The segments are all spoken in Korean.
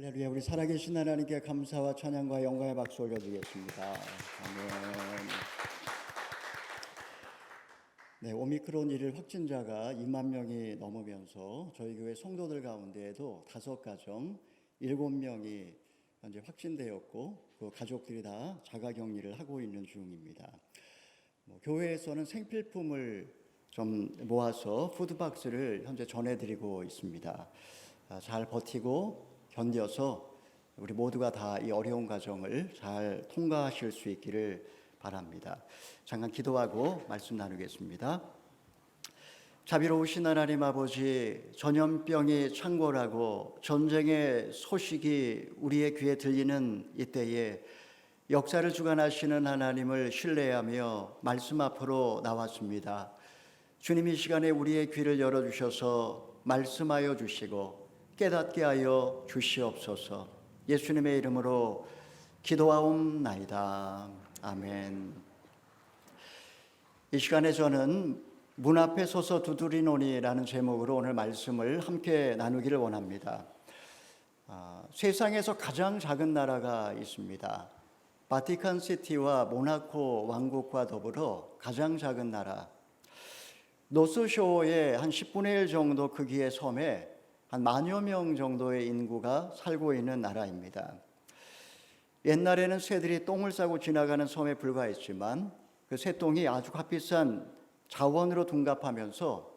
할렐루야. 우리 살아계신 하나님께 감사와 찬양과 영광의 박수 올려드리겠습니다. 아멘. 네, 오미크론 1일 확진자가 2만 명이 넘으면서 저희 교회 성도들 가운데에도 5가정 7명이 현재 확진되었고 그 가족들이 다 자가격리를 하고 있는 중입니다. 교회에서는 생필품을 좀 모아서 푸드박스를 현재 전해드리고 있습니다. 잘 버티고 견뎌서 우리 모두가 다 이 어려운 과정을 잘 통과하실 수 있기를 바랍니다. 잠깐 기도하고 말씀 나누겠습니다. 자비로우신 하나님 아버지, 전염병이 창궐하고 전쟁의 소식이 우리의 귀에 들리는 이때에 역사를 주관하시는 하나님을 신뢰하며 말씀 앞으로 나왔습니다. 주님, 이 시간에 우리의 귀를 열어주셔서 말씀하여 주시고 깨닫게 하여 주시옵소서. 예수님의 이름으로 기도하옵나이다. 아멘. 이 시간에 저는 문 앞에 서서 두드리노니라는 제목으로 오늘 말씀을 함께 나누기를 원합니다. 세상에서 가장 작은 나라가 있습니다. 바티칸 시티와 모나코 왕국과 더불어 가장 작은 나라, 노스쇼어의 한 10분의 1 정도 크기의 섬에 한 10,000여 명 정도의 인구가 살고 있는 나라입니다. 옛날에는 새들이 똥을 싸고 지나가는 섬에 불과했지만 그 새똥이 아주 값비싼 자원으로 둔갑하면서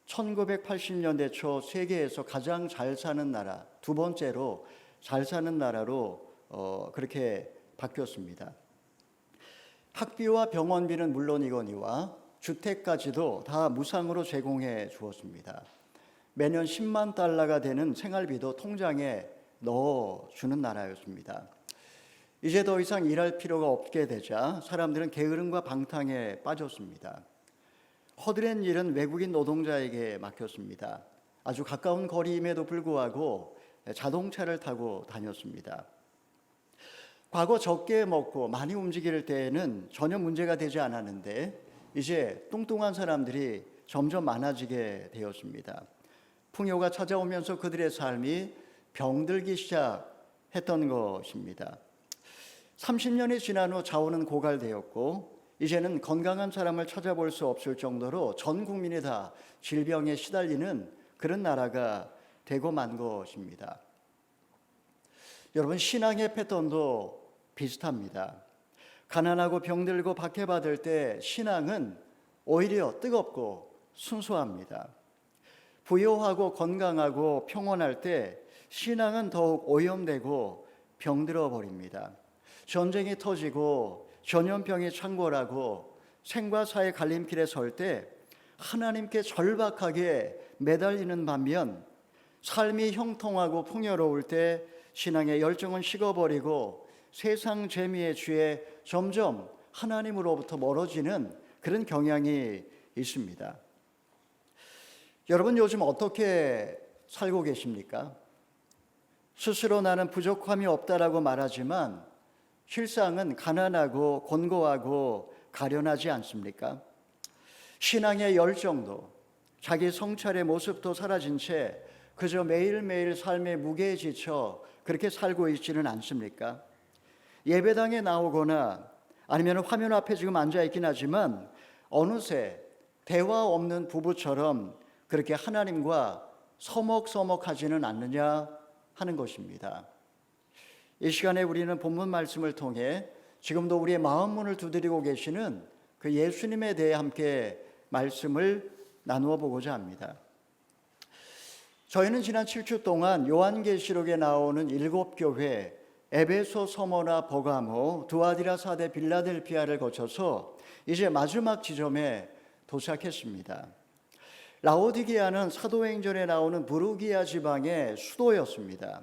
1980년대 초 세계에서 가장 잘 사는 나라, 두 번째로 잘 사는 나라로 그렇게 바뀌었습니다. 학비와 병원비는 물론이거니와 주택까지도 다 무상으로 제공해 주었습니다. 매년 10만 달러가 되는 생활비도 통장에 넣어주는 나라였습니다. 이제 더 이상 일할 필요가 없게 되자 사람들은 게으름과 방탕에 빠졌습니다. 허드렛 일은 외국인 노동자에게 맡겼습니다. 아주 가까운 거리임에도 불구하고 자동차를 타고 다녔습니다. 과거 적게 먹고 많이 움직일 때에는 전혀 문제가 되지 않았는데 이제 뚱뚱한 사람들이 점점 많아지게 되었습니다. 풍요가 찾아오면서 그들의 삶이 병들기 시작했던 것입니다. 30년이 지난 후 자원은 고갈되었고 이제는 건강한 사람을 찾아볼 수 없을 정도로 전 국민이 다 질병에 시달리는 그런 나라가 되고 만 것입니다. 여러분, 신앙의 패턴도 비슷합니다. 가난하고 병들고 박해받을 때 신앙은 오히려 뜨겁고 순수합니다. 부유하고 건강하고 평온할 때 신앙은 더욱 오염되고 병들어 버립니다. 전쟁이 터지고 전염병이 창궐하고 생과 사의 갈림길에 설 때 하나님께 절박하게 매달리는 반면 삶이 형통하고 풍요로울 때 신앙의 열정은 식어버리고 세상 재미에 취해 점점 하나님으로부터 멀어지는 그런 경향이 있습니다. 여러분, 요즘 어떻게 살고 계십니까? 스스로 나는 부족함이 없다라고 말하지만 실상은 가난하고 곤고하고 가련하지 않습니까? 신앙의 열정도 자기 성찰의 모습도 사라진 채 그저 매일매일 삶의 무게에 지쳐 그렇게 살고 있지는 않습니까? 예배당에 나오거나 아니면 화면 앞에 지금 앉아 있긴 하지만 어느새 대화 없는 부부처럼 그렇게 하나님과 서먹서먹하지는 않느냐 하는 것입니다. 이 시간에 우리는 본문 말씀을 통해 지금도 우리의 마음 문을 두드리고 계시는 그 예수님에 대해 함께 말씀을 나누어 보고자 합니다. 저희는 지난 7주 동안 요한계시록에 나오는 7교회 에베소, 서머나, 버가모, 두아디라, 사데, 빌라델피아를 거쳐서 이제 마지막 지점에 도착했습니다. 라오디게아는 사도행전에 나오는 부르기아 지방의 수도였습니다.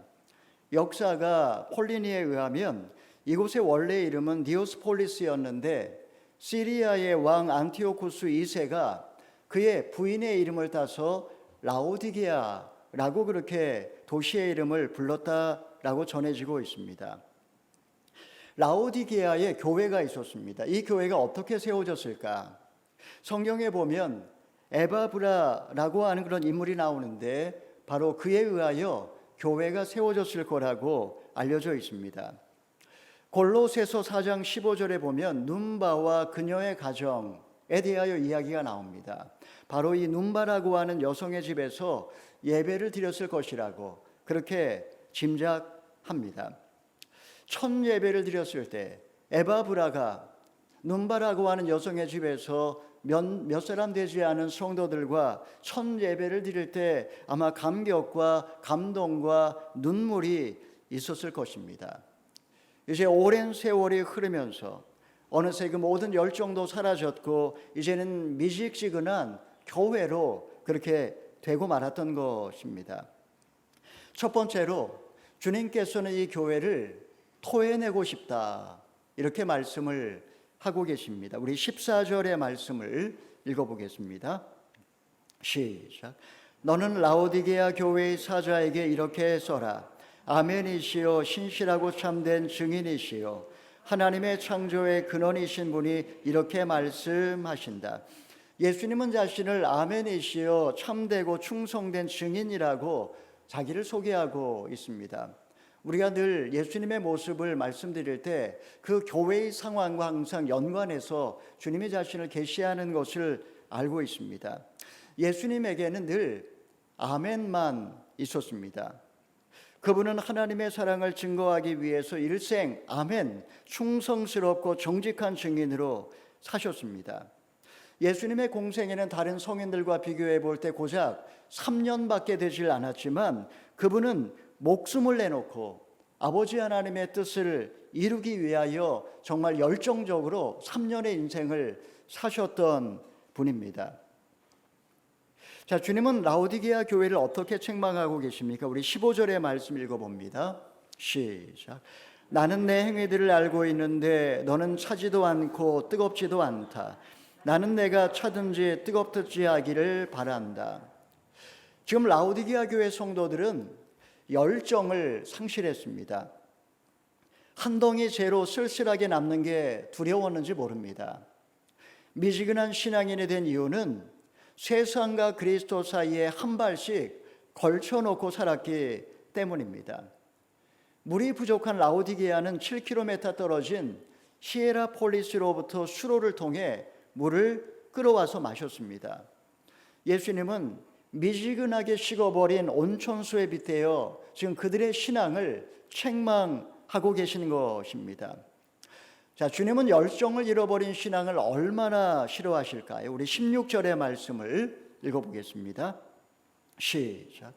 역사가 폴리니에 의하면 이곳의 원래 이름은 디오스폴리스였는데 시리아의 왕 안티오쿠스 2세가 그의 부인의 이름을 따서 라오디게아라고 그렇게 도시의 이름을 불렀다라고 전해지고 있습니다. 라오디게아에 교회가 있었습니다. 이 교회가 어떻게 세워졌을까? 성경에 보면 에바브라라고 하는 그런 인물이 나오는데 바로 그에 의하여 교회가 세워졌을 거라고 알려져 있습니다. 골로새서 4장 15절에 보면 눈바와 그녀의 가정에 대하여 이야기가 나옵니다. 바로 이 눈바라고 하는 여성의 집에서 예배를 드렸을 것이라고 그렇게 짐작합니다. 첫 예배를 드렸을 때 에바브라가 눈바라고 하는 여성의 집에서 몇 사람 되지 않은 성도들과 첫 예배를 드릴 때 아마 감격과 감동과 눈물이 있었을 것입니다. 이제 오랜 세월이 흐르면서 어느새 그 모든 열정도 사라졌고 이제는 미직지근한 교회로 그렇게 되고 말았던 것입니다. 첫 번째로 주님께서는 이 교회를 토해내고 싶다 이렇게 말씀을 하고 계십니다. 우리 14절의 말씀을 읽어보겠습니다. 시작. 너는 라오디게아 교회의 사자에게 이렇게 써라. 아멘이시요 신실하고 참된 증인이시요 하나님의 창조의 근원이신 분이 이렇게 말씀하신다. 예수님은 자신을 아멘이시요 참되고 충성된 증인이라고 자기를 소개하고 있습니다. 우리가 늘 예수님의 모습을 말씀드릴 때 그 교회의 상황과 항상 연관해서 주님의 자신을 계시하는 것을 알고 있습니다. 예수님에게는 늘 아멘만 있었습니다. 그분은 하나님의 사랑을 증거하기 위해서 일생 아멘 충성스럽고 정직한 증인으로 사셨습니다. 예수님의 공생에는 다른 성인들과 비교해 볼 때 고작 3년밖에 되질 않았지만 그분은 목숨을 내놓고 아버지 하나님의 뜻을 이루기 위하여 정말 열정적으로 3년의 인생을 사셨던 분입니다. 자, 주님은 라오디게아 교회를 어떻게 책망하고 계십니까? 우리 15절의 말씀 읽어봅니다. 시작. 나는 내 행위들을 알고 있는데 너는 차지도 않고 뜨겁지도 않다. 나는 내가 차든지 뜨겁든지 하기를 바란다. 지금 라오디게아 교회 성도들은 열정을 상실했습니다. 한 덩이 재로 쓸쓸하게 남는 게 두려웠는지 모릅니다. 미지근한 신앙인이 된 이유는 세상과 그리스도 사이에 한 발씩 걸쳐놓고 살았기 때문입니다. 물이 부족한 라오디게아는 7km 떨어진 히에라폴리스로부터 수로를 통해 물을 끌어와서 마셨습니다. 예수님은 미지근하게 식어버린 온천수에 빗대어 지금 그들의 신앙을 책망하고 계시는 것입니다. 자, 주님은 열정을 잃어버린 신앙을 얼마나 싫어하실까요? 우리 16절의 말씀을 읽어보겠습니다. 시작.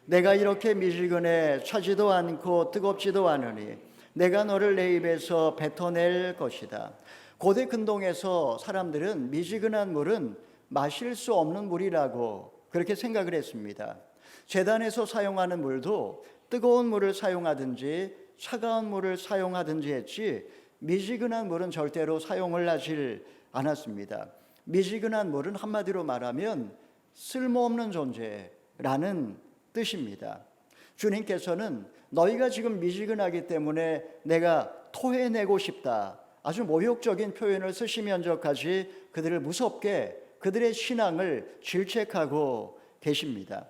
내가 이렇게 미지근해 차지도 않고 뜨겁지도 않으니 내가 너를 내 입에서 뱉어낼 것이다. 고대 근동에서 사람들은 미지근한 물은 마실 수 없는 물이라고 그렇게 생각을 했습니다. 제단에서 사용하는 물도 뜨거운 물을 사용하든지 차가운 물을 사용하든지 했지 미지근한 물은 절대로 사용을 하질 않았습니다. 미지근한 물은 한마디로 말하면 쓸모없는 존재라는 뜻입니다. 주님께서는 너희가 지금 미지근하기 때문에 내가 토해내고 싶다. 아주 모욕적인 표현을 쓰시면서까지 그들을 무섭게 그들의 신앙을 질책하고 계십니다.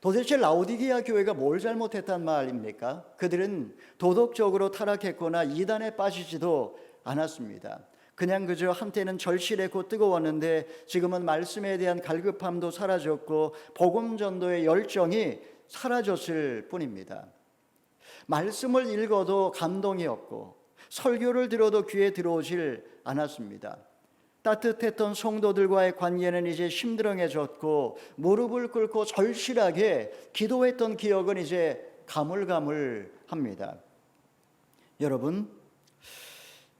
도대체 라오디게아 교회가 뭘 잘못했단 말입니까? 그들은 도덕적으로 타락했거나 이단에 빠지지도 않았습니다. 그냥 그저 한때는 절실했고 뜨거웠는데 지금은 말씀에 대한 갈급함도 사라졌고 복음 전도의 열정이 사라졌을 뿐입니다. 말씀을 읽어도 감동이 없고 설교를 들어도 귀에 들어오질 않았습니다. 따뜻했던 성도들과의 관계는 이제 심드렁해졌고 무릎을 꿇고 절실하게 기도했던 기억은 이제 가물가물합니다.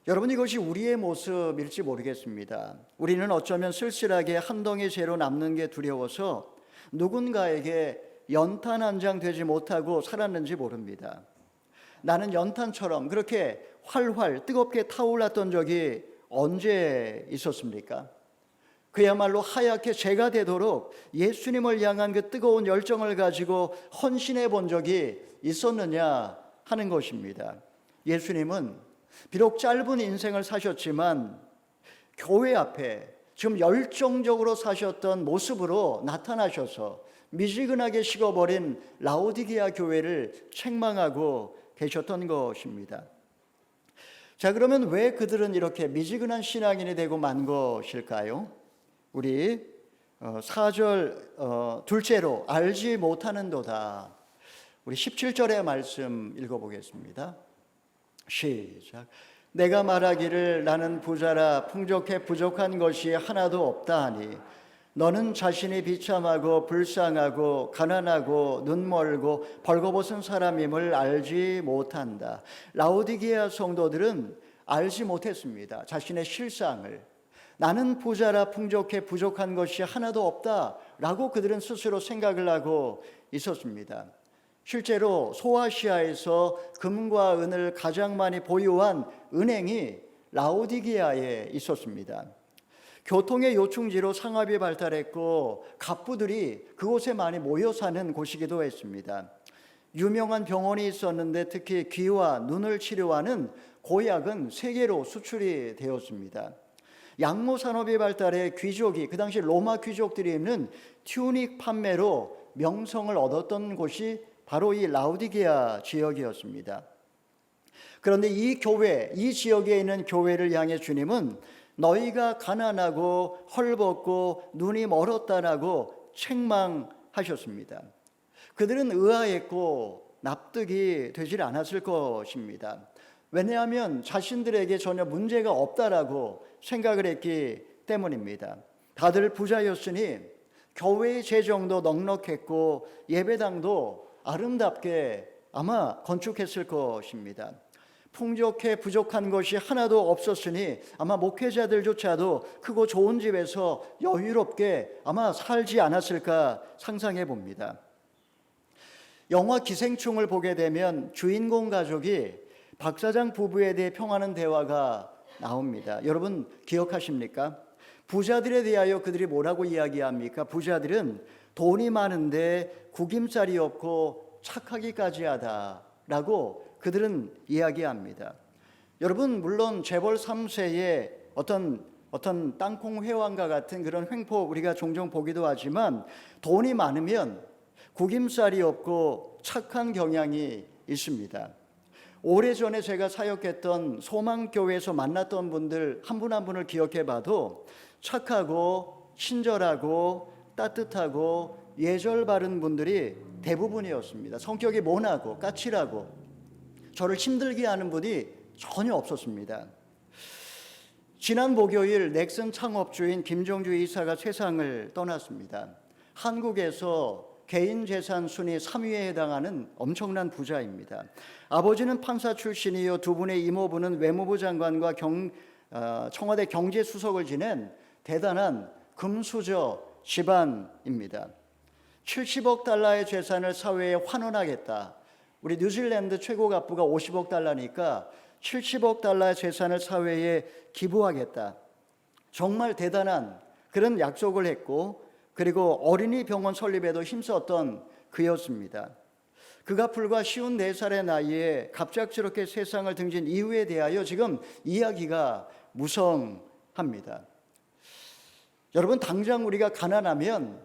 여러분 이것이 우리의 모습일지 모르겠습니다. 우리는 어쩌면 쓸쓸하게 한 덩이 재로 남는 게 두려워서 누군가에게 연탄 한 장 되지 못하고 살았는지 모릅니다. 나는 연탄처럼 그렇게 활활 뜨겁게 타올랐던 적이 언제 있었습니까? 그야말로 하얗게 재가 되도록 예수님을 향한 그 뜨거운 열정을 가지고 헌신해 본 적이 있었느냐 하는 것입니다. 예수님은 비록 짧은 인생을 사셨지만 교회 앞에 지금 열정적으로 사셨던 모습으로 나타나셔서 미지근하게 식어버린 라오디게아 교회를 책망하고 계셨던 것입니다. 자, 그러면 왜 그들은 이렇게 미지근한 신앙인이 되고 만 것일까요? 우리 4절 둘째로 알지 못하는도다. 우리 17절의 말씀 읽어보겠습니다. 시작. 내가 말하기를 나는 부자라 풍족해 부족한 것이 하나도 없다 하니 너는 자신이 비참하고 불쌍하고 가난하고 눈멀고 벌거벗은 사람임을 알지 못한다. 라오디게아 성도들은 알지 못했습니다. 자신의 실상을. 나는 부자라 풍족해 부족한 것이 하나도 없다라고 그들은 스스로 생각을 하고 있었습니다. 실제로 소아시아에서 금과 은을 가장 많이 보유한 은행이 라오디게아에 있었습니다. 교통의 요충지로 상업이 발달했고 갑부들이 그곳에 많이 모여 사는 곳이기도 했습니다. 유명한 병원이 있었는데 특히 귀와 눈을 치료하는 고약은 세계로 수출이 되었습니다. 양모 산업이 발달해 귀족이, 그 당시 로마 귀족들이 입는 튜닉 판매로 명성을 얻었던 곳이 바로 이 라오디게아 지역이었습니다. 그런데 이 교회, 이 지역에 있는 교회를 향해 주님은 너희가 가난하고 헐벗고 눈이 멀었다라고 책망하셨습니다. 그들은 의아했고 납득이 되질 않았을 것입니다. 왜냐하면 자신들에게 전혀 문제가 없다라고 생각을 했기 때문입니다. 다들 부자였으니 교회의 재정도 넉넉했고 예배당도 아름답게 아마 건축했을 것입니다. 풍족해 부족한 것이 하나도 없었으니 아마 목회자들조차도 크고 좋은 집에서 여유롭게 아마 살지 않았을까 상상해 봅니다. 영화 기생충을 보게 되면 주인공 가족이 박 사장 부부에 대해 평하는 대화가 나옵니다. 여러분 기억하십니까? 부자들에 대하여 그들이 뭐라고 이야기합니까? 부자들은 돈이 많은데 구김살이 없고 착하기까지 하다라고 그들은 이야기합니다. 여러분 물론 재벌 3세의 어떤 땅콩 회왕과 같은 그런 횡포 우리가 종종 보기도 하지만 돈이 많으면 구김살이 없고 착한 경향이 있습니다. 오래전에 제가 사역했던 소망교회에서 만났던 분들 한 분 한 분을 기억해 봐도 착하고 친절하고 따뜻하고 예절 바른 분들이 대부분이었습니다. 성격이 모나고 까칠하고 저를 힘들게 하는 분이 전혀 없었습니다. 지난 목요일 넥슨 창업주인 김정주 이사가 세상을 떠났습니다. 한국에서 개인 재산 순위 3위에 해당하는 엄청난 부자입니다. 아버지는 판사 출신이요 두 분의 이모부는 외무부 장관과 청와대 경제수석을 지낸 대단한 금수저 집안입니다. 70억 달러의 재산을 사회에 환원하겠다. 우리 뉴질랜드 최고 갑부가 50억 달러니까 70억 달러의 재산을 사회에 기부하겠다. 정말 대단한 그런 약속을 했고 그리고 어린이 병원 설립에도 힘썼던 그였습니다. 그가 불과 54살의 나이에 갑작스럽게 세상을 등진 이유에 대하여 지금 이야기가 무성합니다. 여러분 당장 우리가 가난하면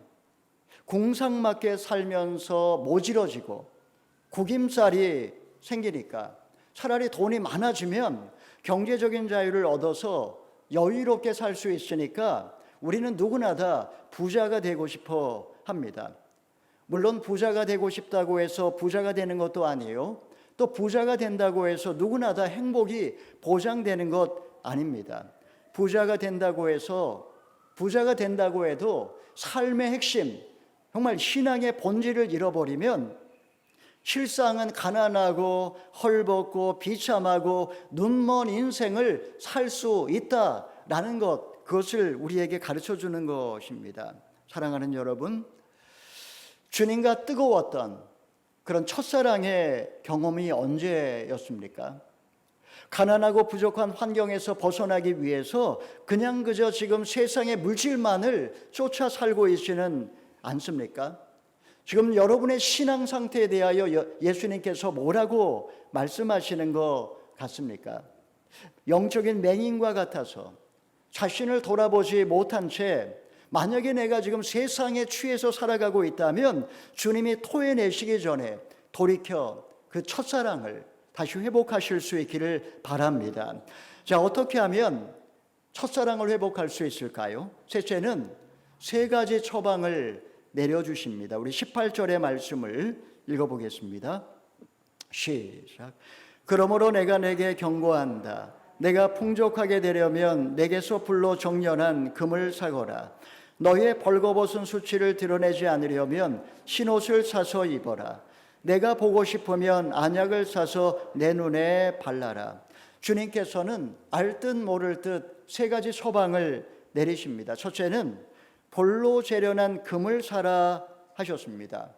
궁상맞게 살면서 모질어지고 구김살이 생기니까 차라리 돈이 많아지면 경제적인 자유를 얻어서 여유롭게 살 수 있으니까 우리는 누구나 다 부자가 되고 싶어 합니다. 물론 부자가 되고 싶다고 해서 부자가 되는 것도 아니에요. 또 부자가 된다고 해서 누구나 다 행복이 보장되는 것 아닙니다. 부자가 된다고 해도 삶의 핵심, 정말 신앙의 본질을 잃어버리면 실상은 가난하고 헐벗고 비참하고 눈먼 인생을 살 수 있다라는 것, 그것을 우리에게 가르쳐 주는 것입니다. 사랑하는 여러분, 주님과 뜨거웠던 그런 첫사랑의 경험이 언제였습니까? 가난하고 부족한 환경에서 벗어나기 위해서 그저 지금 세상의 물질만을 쫓아 살고 있지는 않습니까? 지금 여러분의 신앙 상태에 대하여 예수님께서 뭐라고 말씀하시는 것 같습니까? 영적인 맹인과 같아서 자신을 돌아보지 못한 채 만약에 내가 지금 세상에 취해서 살아가고 있다면 주님이 토해내시기 전에 돌이켜 그 첫사랑을 다시 회복하실 수 있기를 바랍니다. 자, 어떻게 하면 첫사랑을 회복할 수 있을까요? 셋째는 세 가지 처방을 내려주십니다. 우리 18절의 말씀을 읽어보겠습니다. 시작. 그러므로 내가 내게 경고한다. 내가 풍족하게 되려면 내게서 불로 정련한 금을 사거라. 너의 벌거벗은 수치를 드러내지 않으려면 흰옷을 사서 입어라. 내가 보고 싶으면 안약을 사서 내 눈에 발라라. 주님께서는 알 듯 모를 듯 세 가지 처방을 내리십니다. 첫째는 볼로 재련한 금을 사라 하셨습니다.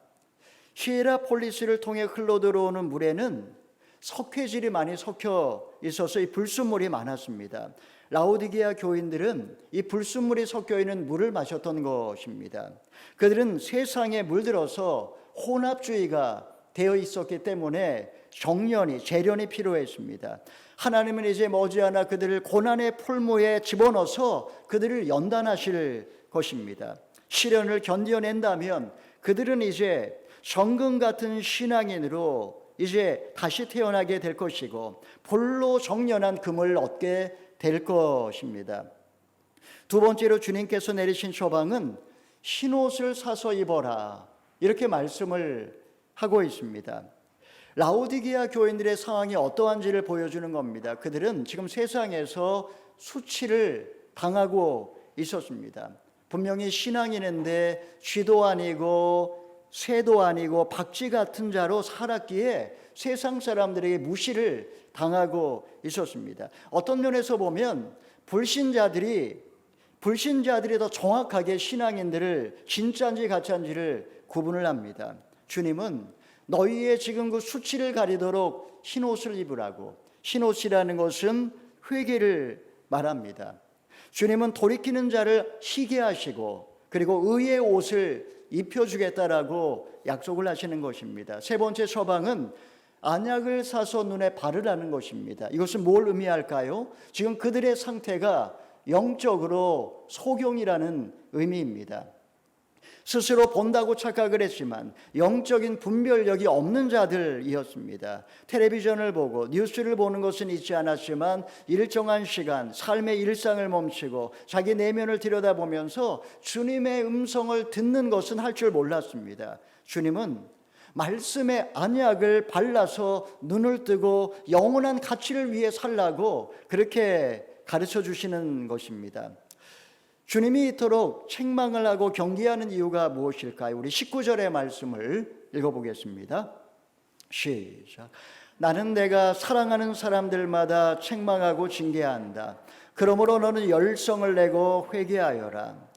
히에라폴리스를 통해 흘러들어오는 물에는 석회질이 많이 섞여 있어서 이 불순물이 많았습니다. 라오디게아 교인들은 이 불순물이 섞여 있는 물을 마셨던 것입니다. 그들은 세상에 물들어서 혼합주의가 되어 있었기 때문에 정련이, 재련이 필요했습니다. 하나님은 이제 머지않아 그들을 고난의 풀무에 집어넣어서 그들을 연단하실 것입니다. 시련을 견뎌낸다면 그들은 이제 정금 같은 신앙인으로 이제 다시 태어나게 될 것이고 볼로 정련한 금을 얻게 될 것입니다. 두 번째로 주님께서 내리신 처방은 흰옷을 사서 입어라, 이렇게 말씀을 하고 있습니다. 라오디게아 교인들의 상황이 어떠한지를 보여주는 겁니다. 그들은 지금 세상에서 수치를 당하고 있었습니다. 분명히 신앙인인데 쥐도 아니고 새도 아니고 박쥐 같은 자로 살았기에 세상 사람들에게 무시를 당하고 있었습니다. 어떤 면에서 보면 불신자들이 더 정확하게 신앙인들을 진짜인지 가짜인지를 구분을 합니다. 주님은 너희의 지금 그 수치를 가리도록 흰옷을 입으라고, 흰옷이라는 것은 회개를 말합니다. 주님은 돌이키는 자를 희게 하시고 그리고 의의 옷을 입혀주겠다라고 약속을 하시는 것입니다. 세 번째 처방은 안약을 사서 눈에 바르라는 것입니다. 이것은 뭘 의미할까요? 지금 그들의 상태가 영적으로 소경이라는 의미입니다. 스스로 본다고 착각을 했지만 영적인 분별력이 없는 자들이었습니다. 텔레비전을 보고 뉴스를 보는 것은 잊지 않았지만 일정한 시간 삶의 일상을 멈추고 자기 내면을 들여다보면서 주님의 음성을 듣는 것은 할 줄 몰랐습니다. 주님은 말씀의 안약을 발라서 눈을 뜨고 영원한 가치를 위해 살라고 그렇게 가르쳐 주시는 것입니다. 주님이 이토록 책망을 하고 경계하는 이유가 무엇일까요? 우리 19절의 말씀을 읽어보겠습니다. 시작. 나는 내가 사랑하는 사람들마다 책망하고 징계한다. 그러므로 너는 열성을 내고 회개하여라.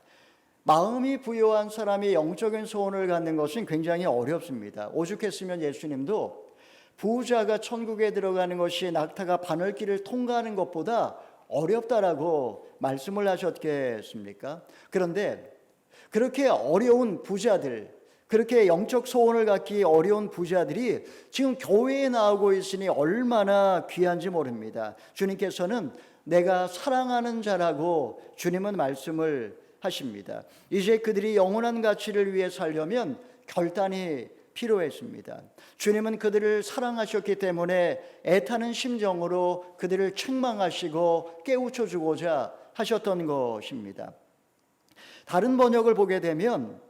마음이 부요한 사람이 영적인 소원을 갖는 것은 굉장히 어렵습니다. 오죽했으면 예수님도 부자가 천국에 들어가는 것이 낙타가 바늘길을 통과하는 것보다 어렵다라고 말씀을 하셨겠습니까? 그런데 그렇게 어려운 부자들, 그렇게 영적 소원을 갖기 어려운 부자들이 지금 교회에 나오고 있으니 얼마나 귀한지 모릅니다. 주님께서는 내가 사랑하는 자라고 주님은 말씀을 하십니다. 이제 그들이 영원한 가치를 위해 살려면 결단이 필요했습니다. 주님은 그들을 사랑하셨기 때문에 애타는 심정으로 그들을 책망하시고 깨우쳐 주고자 하셨던 것입니다. 다른 번역을 보게 되면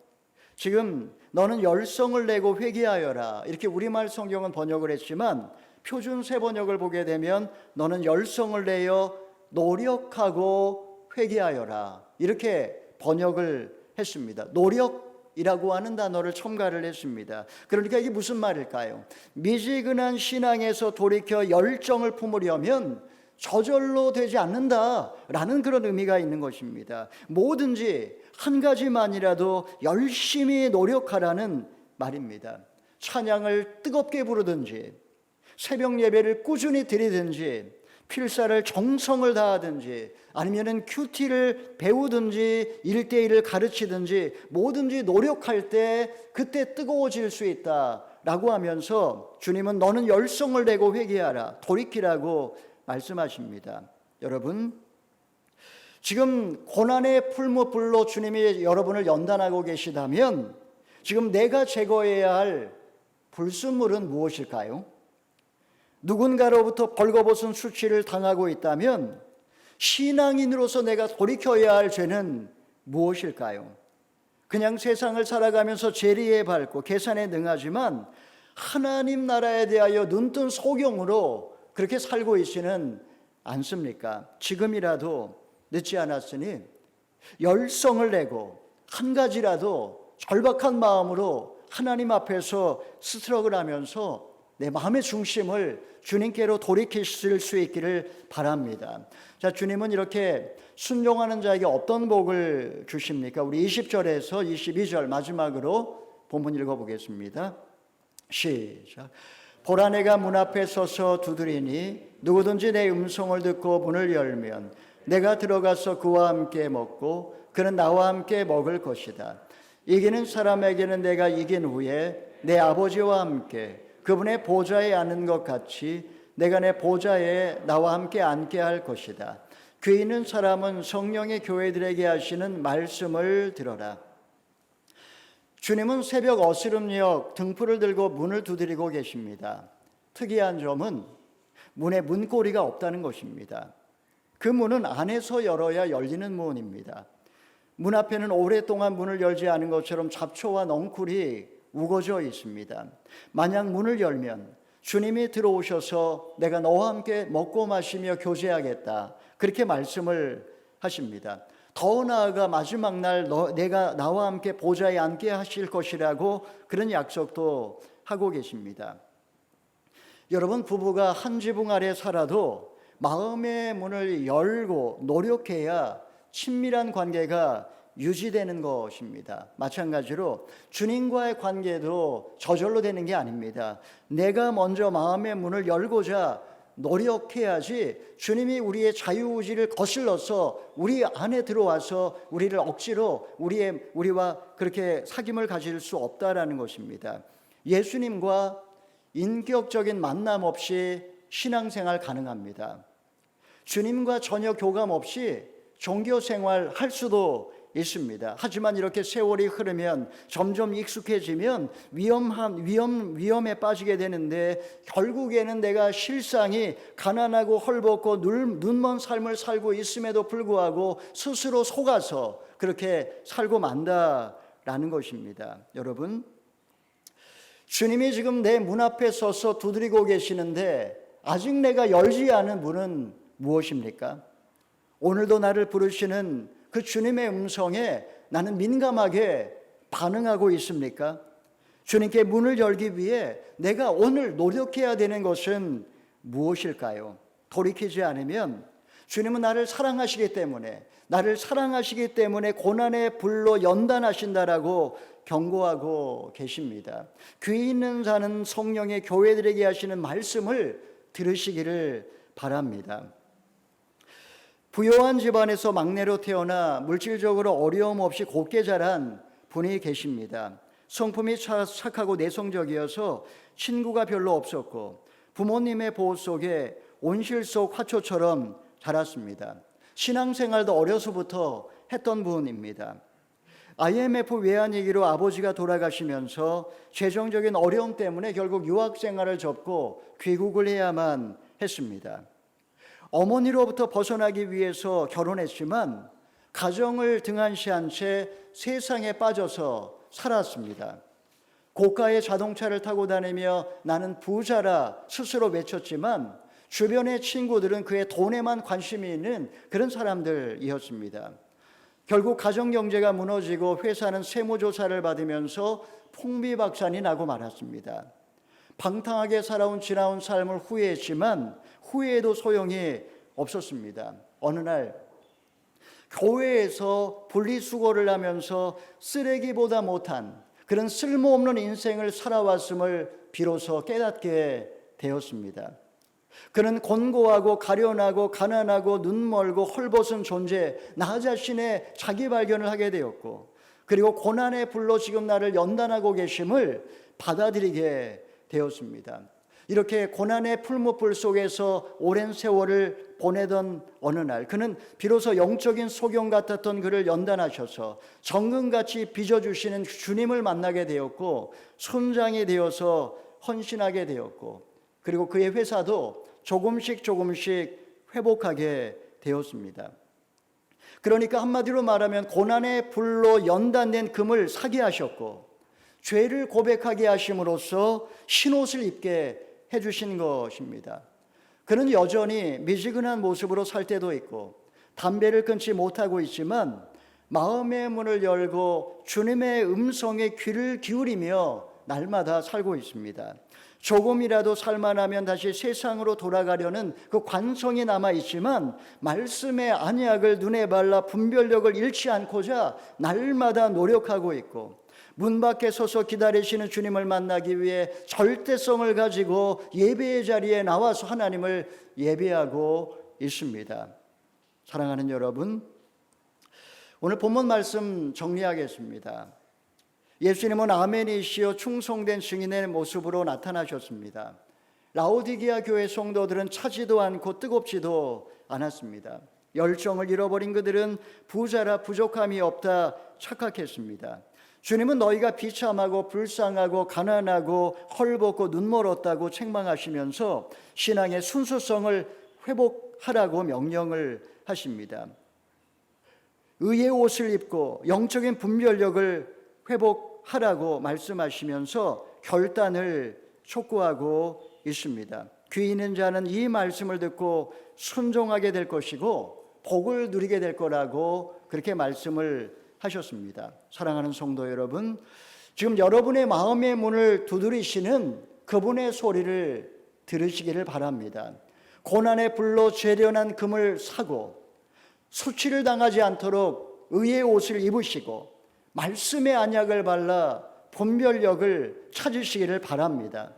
지금 너는 열성을 내고 회개하여라, 이렇게 우리말 성경은 번역을 했지만 표준 새 번역을 보게 되면 너는 열성을 내어 노력하고 회개하여라, 이렇게 번역을 했습니다. 노력이라고 하는 단어를 첨가를 했습니다. 그러니까 이게 무슨 말일까요? 미지근한 신앙에서 돌이켜 열정을 품으려면 저절로 되지 않는다라는 그런 의미가 있는 것입니다. 뭐든지 한 가지만이라도 열심히 노력하라는 말입니다. 찬양을 뜨겁게 부르든지 새벽 예배를 꾸준히 드리든지 필사를 정성을 다하든지 아니면은 큐티를 배우든지 1대1을 가르치든지 뭐든지 노력할 때 그때 뜨거워질 수 있다라고 하면서 주님은 너는 열성을 내고 회개하라, 돌이키라고 말씀하십니다. 여러분, 지금 고난의 풀무불로 주님이 여러분을 연단하고 계시다면 지금 내가 제거해야 할 불순물은 무엇일까요? 누군가로부터 벌거벗은 수치를 당하고 있다면 신앙인으로서 내가 돌이켜야 할 죄는 무엇일까요? 그냥 세상을 살아가면서 재리에 밟고 계산에 능하지만 하나님 나라에 대하여 눈뜬 소경으로 그렇게 살고 있지는 않습니까? 지금이라도 늦지 않았으니 열성을 내고 한 가지라도 절박한 마음으로 하나님 앞에서 스트럭을 하면서 내 마음의 중심을 주님께로 돌이키실 수 있기를 바랍니다. 자, 주님은 이렇게 순종하는 자에게 어떤 복을 주십니까? 우리 20절에서 22절 마지막으로 본문 읽어보겠습니다. 시작. 보라, 내가 문 앞에 서서 두드리니 누구든지 내 음성을 듣고 문을 열면 내가 들어가서 그와 함께 먹고 그는 나와 함께 먹을 것이다. 이기는 사람에게는 내가 이긴 후에 내 아버지와 함께 그분의 보좌에 앉는 것 같이 내가 내 보좌에 나와 함께 앉게 할 것이다. 귀 있는 사람은 성령의 교회들에게 하시는 말씀을 들어라. 주님은 새벽 어스름녘 등불을 들고 문을 두드리고 계십니다. 특이한 점은 문에 문고리가 없다는 것입니다. 그 문은 안에서 열어야 열리는 문입니다. 문 앞에는 오랫동안 문을 열지 않은 것처럼 잡초와 넝쿨이 우거져 있습니다. 만약 문을 열면 주님이 들어오셔서 내가 너와 함께 먹고 마시며 교제하겠다, 그렇게 말씀을 하십니다. 더 나아가 마지막 날 내가 나와 함께 보좌에 앉게 하실 것이라고 그런 약속도 하고 계십니다. 여러분, 부부가 한 지붕 아래 살아도 마음의 문을 열고 노력해야 친밀한 관계가 유지되는 것입니다. 마찬가지로 주님과의 관계도 저절로 되는 게 아닙니다. 내가 먼저 마음의 문을 열고자 노력해야지 주님이 우리의 자유의지를 거슬러서 우리 안에 들어와서 우리를 억지로 우리와 그렇게 사귐을 가질 수 없다라는 것입니다. 예수님과 인격적인 만남 없이 신앙생활 가능합니다. 주님과 전혀 교감 없이 종교생활 할 수도 있습니다. 하지만 이렇게 세월이 흐르면 점점 익숙해지면 위험에 빠지게 되는데 결국에는 내가 실상이 가난하고 헐벗고 눈먼 삶을 살고 있음에도 불구하고 스스로 속아서 그렇게 살고 만다라는 것입니다. 여러분, 주님이 지금 내 문 앞에 서서 두드리고 계시는데 아직 내가 열지 않은 문은 무엇입니까? 오늘도 나를 부르시는 그 주님의 음성에 나는 민감하게 반응하고 있습니까? 주님께 문을 열기 위해 내가 오늘 노력해야 되는 것은 무엇일까요? 돌이키지 않으면 주님은 나를 사랑하시기 때문에 고난의 불로 연단하신다라고 경고하고 계십니다. 귀 있는 자는 성령의 교회들에게 하시는 말씀을 들으시기를 바랍니다. 부유한 집안에서 막내로 태어나 물질적으로 어려움 없이 곱게 자란 분이 계십니다. 성품이 착하고 내성적이어서 친구가 별로 없었고 부모님의 보호 속에 온실 속 화초처럼 자랐습니다. 신앙생활도 어려서부터 했던 분입니다. IMF 외환위기로 아버지가 돌아가시면서 재정적인 어려움 때문에 결국 유학생활을 접고 귀국을 해야만 했습니다. 어머니로부터 벗어나기 위해서 결혼했지만 가정을 등한시한 채 세상에 빠져서 살았습니다. 고가의 자동차를 타고 다니며 나는 부자라 스스로 외쳤지만 주변의 친구들은 그의 돈에만 관심이 있는 그런 사람들이었습니다. 결국 가정경제가 무너지고 회사는 세무조사를 받으면서 풍비박산이 나고 말았습니다. 방탕하게 살아온 지나온 삶을 후회했지만 후회해도 소용이 없었습니다. 어느 날 교회에서 분리수거를 하면서 쓰레기보다 못한 그런 쓸모없는 인생을 살아왔음을 비로소 깨닫게 되었습니다. 그는 곤고하고 가련하고 가난하고 눈멀고 헐벗은 존재, 나 자신의 자기 발견을 하게 되었고, 그리고 고난의 불로 지금 나를 연단하고 계심을 받아들이게 되었습니다. 이렇게 고난의 풀무불 속에서 오랜 세월을 보내던 어느 날, 그는 비로소 영적인 소경 같았던 그를 연단하셔서 정금같이 빚어주시는 주님을 만나게 되었고, 손장이 되어서 헌신하게 되었고, 그리고 그의 회사도 조금씩 회복하게 되었습니다. 그러니까 한마디로 말하면 고난의 불로 연단된 금을 사게 하셨고, 죄를 고백하게 하심으로써 흰옷을 입게 해주신 것입니다. 그는 여전히 미지근한 모습으로 살 때도 있고 담배를 끊지 못하고 있지만 마음의 문을 열고 주님의 음성에 귀를 기울이며 날마다 살고 있습니다. 조금이라도 살만하면 다시 세상으로 돌아가려는 그 관성이 남아있지만 말씀의 언약을 눈에 발라 분별력을 잃지 않고자 날마다 노력하고 있고, 문 밖에 서서 기다리시는 주님을 만나기 위해 절대성을 가지고 예배의 자리에 나와서 하나님을 예배하고 있습니다. 사랑하는 여러분, 오늘 본문 말씀 정리하겠습니다. 예수님은 아멘이시여 충성된 증인의 모습으로 나타나셨습니다. 라오디게아 교회 성도들은 차지도 않고 뜨겁지도 않았습니다. 열정을 잃어버린 그들은 부자라 부족함이 없다 착각했습니다. 주님은 너희가 비참하고 불쌍하고 가난하고 헐벗고 눈멀었다고 책망하시면서 신앙의 순수성을 회복하라고 명령을 하십니다. 의의 옷을 입고 영적인 분별력을 회복하라고 말씀하시면서 결단을 촉구하고 있습니다. 귀 있는 자는 이 말씀을 듣고 순종하게 될 것이고 복을 누리게 될 거라고 그렇게 말씀을 하셨습니다. 사랑하는 성도 여러분, 지금 여러분의 마음의 문을 두드리시는 그분의 소리를 들으시기를 바랍니다. 고난의 불로 재련한 금을 사고 수치를 당하지 않도록 의의 옷을 입으시고 말씀의 언약을 발라 분별력을 찾으시기를 바랍니다.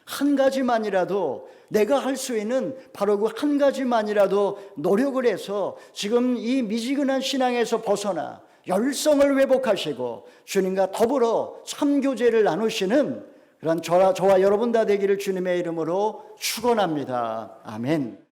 한 가지만이라도 내가 할 수 있는 바로 그 한 가지만이라도 노력을 해서 지금 이 미지근한 신앙에서 벗어나 열성을 회복하시고 주님과 더불어 참교제를 나누시는 그런 저와 여러분 다 되기를 주님의 이름으로 축원합니다. 아멘.